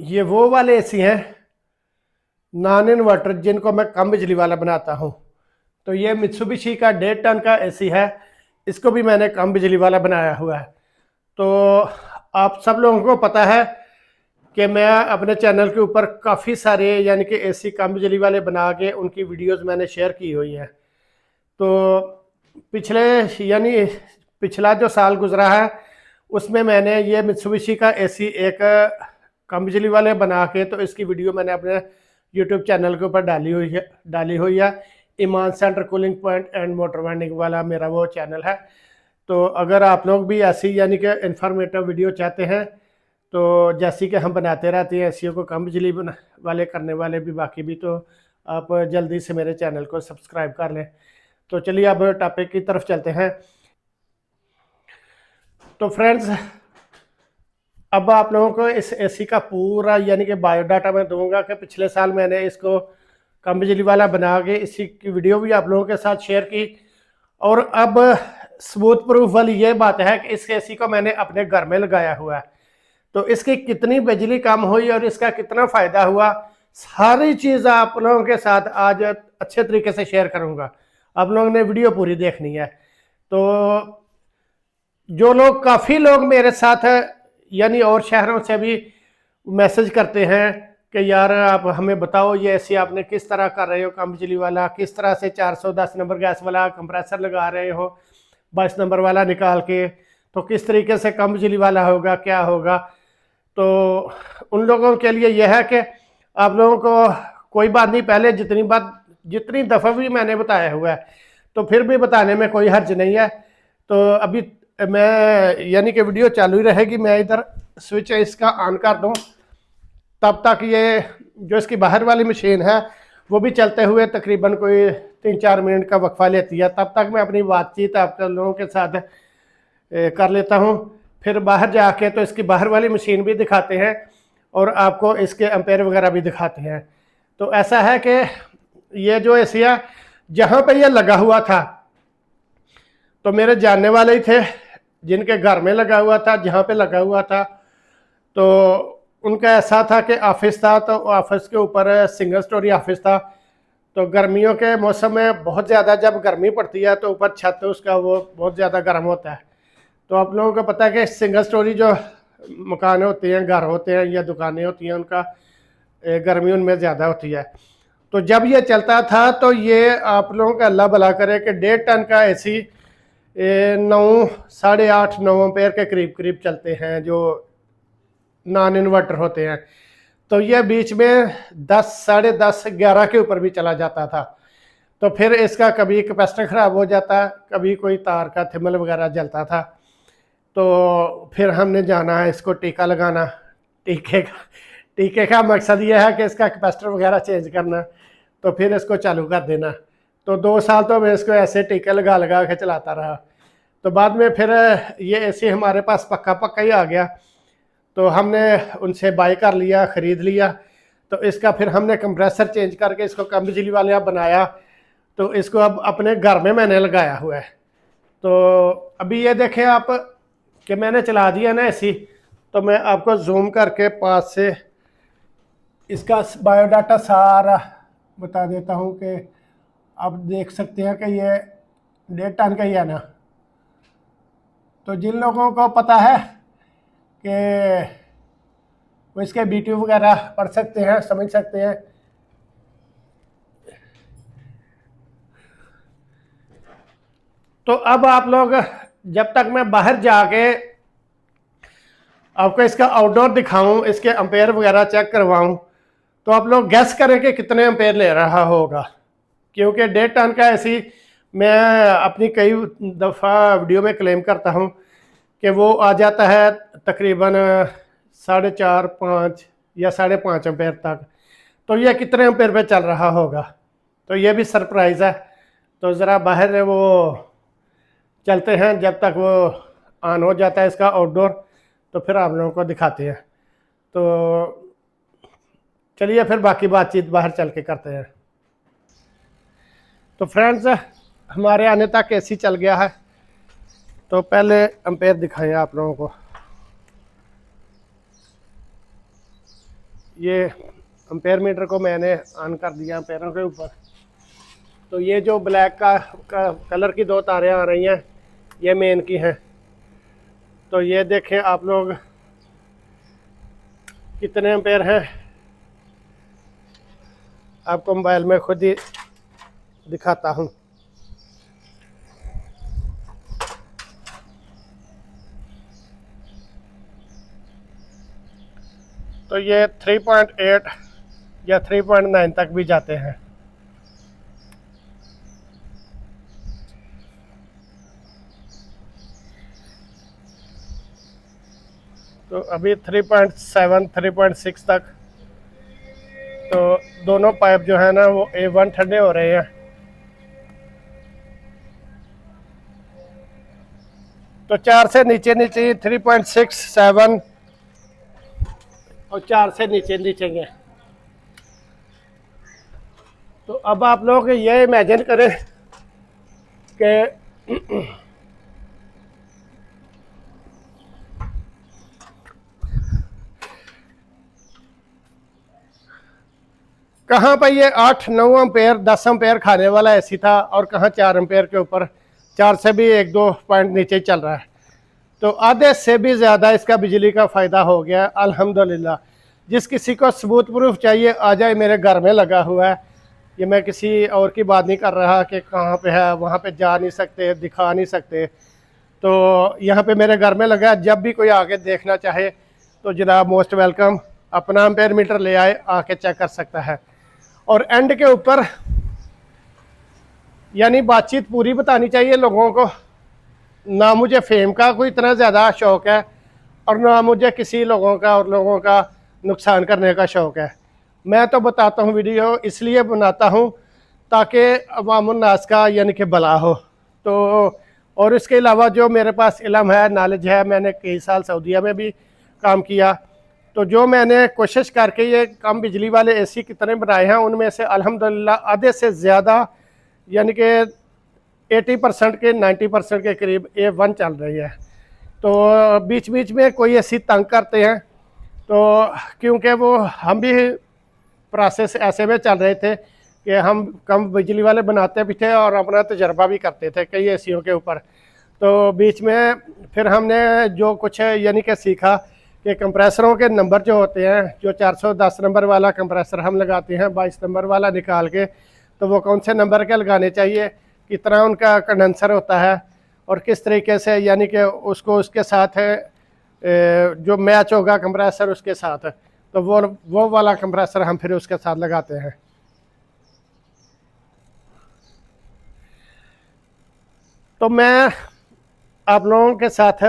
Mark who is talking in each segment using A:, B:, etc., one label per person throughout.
A: ये वो वाले एसी हैं नॉन इन्वर्टर जिनको मैं कम बिजली वाला बनाता हूँ। तो ये मित्सुबिशी का 1.5 टन का एसी है, इसको भी मैंने कम बिजली वाला बनाया हुआ है। तो आप सब लोगों को पता है कि मैं अपने चैनल के ऊपर काफ़ी सारे यानी कि एसी कम बिजली वाले बना के उनकी वीडियोस मैंने शेयर की हुई हैं। तो पिछले यानी पिछला जो साल गुजरा है उसमें मैंने ये मित्सुबिशी का एसी एक कम बिजली वाले बना के तो इसकी वीडियो मैंने अपने यूट्यूब चैनल के ऊपर डाली हुई है। ईमान centre cooling point and motor winding वाला मेरा वो चैनल है। तो अगर आप लोग भी ऐसी यानी कि इंफॉर्मेटिव वीडियो चाहते हैं तो जैसी कि हम बनाते रहते हैं एसी को कम बिजली वाले करने वाले भी बाकी भी, तो आप जल्दी से मेरे चैनल को सब्सक्राइब कर लें। तो चलिए अब टॉपिक की तरफ चलते हैं। तो फ्रेंड्स, अब आप लोगों को इस एसी का पूरा यानी कि बायोडाटा मैं दूंगा कि पिछले साल मैंने इसको कम बिजली वाला बना के इसी की वीडियो भी आप लोगों के साथ शेयर की। और अब स्मूथ प्रूफ वाली ये बात है कि इस एसी को मैंने अपने घर में लगाया हुआ है, तो इसकी कितनी बिजली कम हुई और इसका कितना फ़ायदा हुआ, सारी चीज़ आप लोगों के साथ आज अच्छे तरीके से शेयर करूंगा। आप लोगों ने वीडियो पूरी देखनी है। तो जो लोग काफ़ी लोग मेरे साथ यानी और शहरों से भी मैसेज करते हैं कि यार आप हमें बताओ ये ऐसे आपने किस तरह कर रहे हो कम बिजली वाला, किस तरह से 410 नंबर गैस वाला कंप्रेसर लगा रहे हो 22 नंबर वाला निकाल के, तो किस तरीके से कम बिजली वाला होगा, क्या होगा। तो उन लोगों के लिए यह है कि आप लोगों को कोई बात नहीं, पहले जितनी दफ़ा भी मैंने बताया हुआ है तो फिर भी बताने में कोई हर्ज नहीं है। तो अभी मैं यानी कि वीडियो चालू ही रहेगी, मैं इधर स्विच इसका ऑन कर दूं, तब तक ये जो इसकी बाहर वाली मशीन है वो भी चलते हुए तकरीबन कोई 3-4 मिनट का वक्फा लेती है। तब तक मैं अपनी बातचीत आप लोगों के साथ कर लेता हूँ। फिर बाहर जाके तो इसकी बाहर वाली मशीन भी दिखाते हैं और आपको इसके एम्पेयर वगैरह भी दिखाते हैं। तो ऐसा है कि ये जो एसी है जहाँ पे ये लगा हुआ था तो मेरे जानने वाले ही थे जिनके घर में लगा हुआ था, जहाँ पे लगा हुआ था। तो उनका ऐसा था कि ऑफिस था, तो ऑफिस के ऊपर सिंगल स्टोरी ऑफिस था। तो गर्मियों के मौसम में बहुत ज़्यादा जब गर्मी पड़ती है तो ऊपर छत उसका वो बहुत ज़्यादा गर्म होता है। तो आप लोगों को पता है कि सिंगल स्टोरी जो मकान होते हैं, घर होते हैं या दुकानें होती हैं, उनका गर्मी उनमें ज़्यादा होती है। तो जब ये चलता था तो ये आप लोगों का अल्लाह भला करे कि 1.5 टन का एसी 8.5-9 एम्पेयर के करीब करीब चलते हैं जो नॉन इन्वर्टर होते हैं। तो ये बीच में 10, 10:30, 11 के ऊपर भी चला जाता था। तो फिर इसका कभी कैपेसिटर ख़राब हो जाता, कभी कोई तार का थिमल वगैरह जलता था। तो फिर हमने जाना है इसको टीका लगाना। टीके का मकसद ये है कि इसका कैपेसिटर वगैरह चेंज करना, तो फिर इसको चालू कर देना। तो 2 साल तो मैं इसको ऐसे टीके लगा लगा के चलाता रहा। तो बाद में फिर ये ऐसे हमारे पास पक्का ही आ गया, तो हमने उनसे बाय कर लिया, ख़रीद लिया। तो इसका फिर हमने कंप्रेसर चेंज करके इसको कम बिजली वाला बनाया। तो इसको अब अपने घर में मैंने लगाया हुआ है। तो अभी ये देखें आप कि मैंने चला दिया ना ऐसी, तो मैं आपको जूम करके पास से इसका बायोडाटा सारा बता देता हूँ कि आप देख सकते हैं कि ये 1.5 टन का ही है ना। तो जिन लोगों को पता है कि वो इसके बीटीयू वगैरह पढ़ सकते हैं, समझ सकते हैं। तो अब आप लोग जब तक मैं बाहर जाके आपको इसका आउटडोर दिखाऊं, इसके एम्पेयर वगैरह चेक करवाऊं, तो आप लोग गैस करें कि कितने एम्पेयर ले रहा होगा। क्योंकि 1.5 टन का ऐसी मैं अपनी कई दफ़ा वीडियो में क्लेम करता हूं कि वो आ जाता है तकरीबन 4.5, 5 या 5.5 एम्पेयर तक। तो ये कितने एम्पेयर पे चल रहा होगा, तो ये भी सरप्राइज़ है। तो ज़रा बाहर वो चलते हैं, जब तक वो ऑन हो जाता है इसका आउटडोर तो फिर आप लोगों को दिखाते हैं। तो चलिए फिर बाकी बातचीत बाहर चल के करते हैं। तो फ्रेंड्स, हमारे आने तक एसी चल गया है। तो पहले एम्पेयर दिखाएं आप लोगों को। ये एम्पेयर मीटर को मैंने ऑन कर दिया एम्पेयरों के ऊपर। तो ये जो ब्लैक का कलर की दो तारें आ रही हैं ये मेन की हैं। तो ये देखें आप लोग कितने एम्पेयर हैं, आपको मोबाइल में खुद ही दिखाता हूँ। तो ये 3.8 या 3.9 तक भी जाते हैं। तो अभी 3.7 3.6 तक। तो दोनों पाइप जो है ना वो A1 ठंडे हो रहे हैं। तो 4 से नीचे नीचे 3.6 7 और 4 से नीचे नीचे हैं। तो अब आप लोग ये इमेजिन करें कि कहाँ पर ये 8-9 एम्पेयर 10 एम्पेयर खाने वाला एसी था और कहाँ 4 एम्पेयर के ऊपर, 4 से भी 1-2 पॉइंट नीचे चल रहा है। तो आधे से भी ज़्यादा इसका बिजली का फ़ायदा हो गया अल्हम्दुलिल्लाह। जिस किसी को सबूत प्रूफ चाहिए आ जाए, मेरे घर में लगा हुआ है। ये मैं किसी और की बात नहीं कर रहा कि कहाँ पे है, वहाँ पे जा नहीं सकते, दिखा नहीं सकते। तो यहाँ पे मेरे घर में लगा है, जब भी कोई आके देखना चाहे तो जनाब मोस्ट वेलकम, अपना एम्पेयर मीटर ले आए, आके चेक कर सकता है। और एंड के ऊपर यानी बातचीत पूरी बतानी चाहिए लोगों को। ना मुझे फेम का कोई इतना ज़्यादा शौक़ है और ना मुझे किसी लोगों का और लोगों का नुकसान करने का शौक़ है। मैं तो बताता हूँ, वीडियो इसलिए बनाता हूँ ताकि अवामुन्नास का यानी कि भला हो। तो और इसके अलावा जो मेरे पास इल्म है, नॉलेज है, मैंने कई साल सऊदीया में भी काम किया। तो जो मैंने कोशिश करके ये कम बिजली वाले एसी कितने बनाए हैं, उनमें से अल्हम्दुलिल्लाह आधे से ज़्यादा यानी कि 80% के 90% के करीब A1 चल रही है। तो बीच बीच में कोई ऐसी तंग करते हैं, तो क्योंकि वो हम भी प्रोसेस ऐसे में चल रहे थे कि हम कम बिजली वाले बनाते भी थे और अपना तजर्बा भी करते थे कई एसियों के ऊपर। तो बीच में फिर हमने जो कुछ यानी कि सीखा कि कंप्रेसरों के नंबर जो होते हैं, जो 410 नंबर वाला कंप्रेसर हम लगाते हैं 22 नंबर वाला निकाल के, तो वो कौन से नंबर के लगाने चाहिए, कितना उनका कंडेंसर होता है और किस तरीके से यानी कि उसको उसके साथ जो मैच होगा कंप्रेसर उसके साथ, तो वो वाला कंप्रेसर हम फिर उसके साथ लगाते हैं। तो मैं आप लोगों के साथ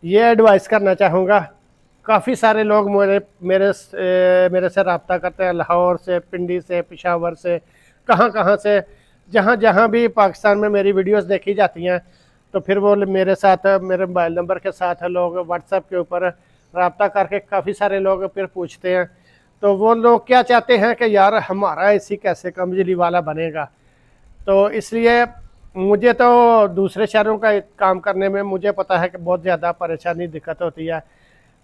A: ये एडवाइस करना चाहूँगा। काफ़ी सारे लोग मेरे से रब्ता करते हैं, लाहौर से, पिंडी से, पेशावर से, कहाँ कहाँ से, जहाँ जहाँ भी पाकिस्तान में मेरी वीडियोस देखी जाती हैं। तो फिर वो मेरे साथ मेरे मोबाइल नंबर के साथ लोग व्हाट्सएप के ऊपर रब्ता करके काफ़ी सारे लोग फिर पूछते हैं। तो वो लोग क्या चाहते हैं कि यार हमारा एसी कैसे कम बिजली वाला बनेगा। तो इसलिए मुझे तो दूसरे शहरों का काम करने में मुझे पता है कि बहुत ज़्यादा परेशानी दिक्कत होती है।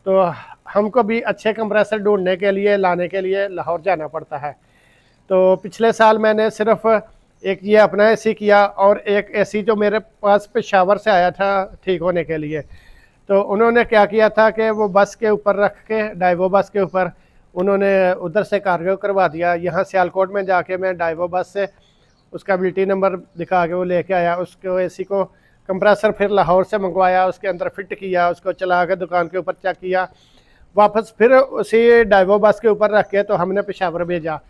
A: तो हमको भी अच्छे कंप्रेसर ढूंढने के लिए, लाने के लिए लाहौर जाना पड़ता है। तो पिछले साल मैंने सिर्फ एक ये अपना एसी किया और एक एसी जो मेरे पास पेशावर से आया था ठीक होने के लिए। तो उन्होंने क्या किया था कि वो बस के ऊपर रख के, डाइवो बस के ऊपर उन्होंने उधर से कार्गो करवा दिया। यहाँ सियालकोट में जाके मैं डाइवो बस से उसका बिल्टी नंबर दिखा के वो लेके आया। उसको एसी को कंप्रेसर फिर लाहौर से मंगवाया, उसके अंदर फिट किया, उसको चला के दुकान के ऊपर चेक किया, वापस फिर उसी डाइवो बस के ऊपर रख के तो हमने पेशावर भेजा।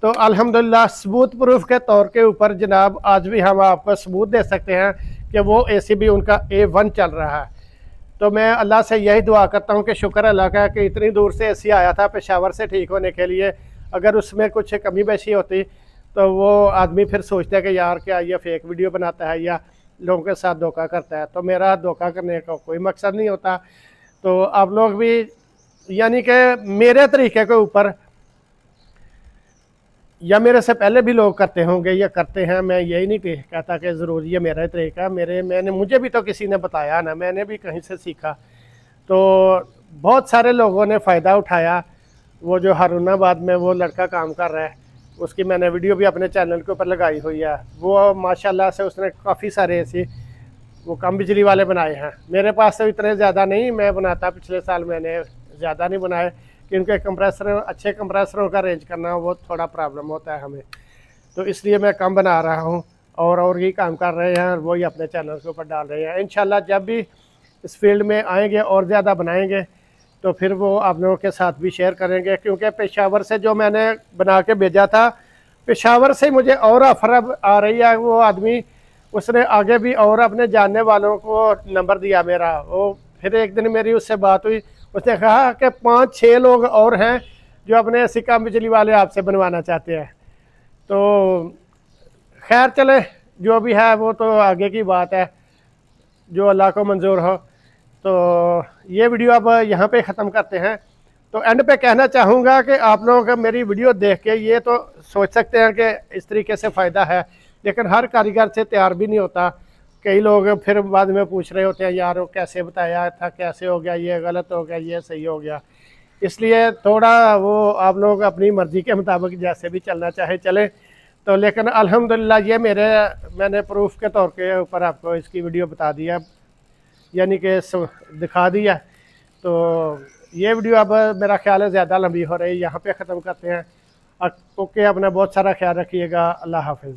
A: तो अल्हम्दुलिल्लाह सबूत प्रूफ के तौर के ऊपर जनाब आज भी हम आपको सबूत दे सकते हैं कि वो एसी भी उनका A1 चल रहा है। तो मैं अल्लाह से यही दुआ करता हूँ कि शुक्र अल्लाह का कि इतनी दूर से एसी आया था पेशावर से ठीक होने के लिए। अगर उसमें कुछ कमी बेशी होती तो वो आदमी फिर सोचता है कि यार क्या ये फेक वीडियो बनाता है या लोगों के साथ धोखा करता है। तो मेरा धोखा करने का कोई मकसद नहीं होता। तो आप लोग भी यानी कि मेरे तरीके के ऊपर, या मेरे से पहले भी लोग करते होंगे या करते हैं, मैं यही नहीं कहता कि ज़रूर ये मेरा ही तरीका है। मुझे भी तो किसी ने बताया ना, मैंने भी कहीं से सीखा। तो बहुत सारे लोगों ने फ़ायदा उठाया वो जो हारूनाबाद में वो लड़का काम कर रहा है, उसकी मैंने वीडियो भी अपने चैनल के ऊपर लगाई हुई है। वो माशाल्लाह से उसने काफ़ी सारे ऐसे वो कम बिजली वाले बनाए हैं। मेरे पास तो इतने ज़्यादा नहीं मैं बनाता, पिछले साल मैंने ज़्यादा नहीं बनाए, क्योंकि कंप्रेसर अच्छे कंप्रेसरों का अरेंज करना वो थोड़ा प्रॉब्लम होता है हमें, तो इसलिए मैं कम बना रहा हूँ। और ये काम कर रहे हैं और वही अपने चैनल के ऊपर डाल रहे हैं। इंशाल्लाह जब भी इस फील्ड में आएंगे और ज़्यादा बनाएंगे तो फिर वो आप लोगों के साथ भी शेयर करेंगे, क्योंकि पेशावर से जो मैंने बना के भेजा था, पेशावर से मुझे और ऑफर अब आ रही है। वो आदमी उसने आगे भी और अपने जानने वालों को नंबर दिया मेरा। वो फिर एक दिन मेरी उससे बात हुई, उसने कहा कि 5-6 लोग और हैं जो अपने सिक्का बिजली वाले आपसे बनवाना चाहते हैं। तो खैर चले, जो भी है वो तो आगे की बात है, जो अल्लाह को मंजूर हो। तो ये वीडियो अब यहाँ पे ख़त्म करते हैं। तो एंड पे कहना चाहूँगा कि आप लोग मेरी वीडियो देख के ये तो सोच सकते हैं कि इस तरीके से फ़ायदा है, लेकिन हर कारीगर से तैयार भी नहीं होता। कई लोग फिर बाद में पूछ रहे होते हैं, यार वो कैसे बताया था, कैसे हो गया, ये गलत हो गया, ये सही हो गया। इसलिए थोड़ा वो आप लोग अपनी मर्ज़ी के मुताबिक जैसे भी चलना चाहे चले। तो लेकिन अल्हम्दुलिल्लाह ये मैंने प्रूफ के तौर के ऊपर आपको इसकी वीडियो बता दिया, यानी कि दिखा दिया। तो ये वीडियो अब मेरा ख्याल है ज़्यादा लंबी हो रही है, यहाँ पे ख़त्म करते हैं। ओके, अपना बहुत सारा ख्याल रखिएगा। अल्लाह हाफिज़।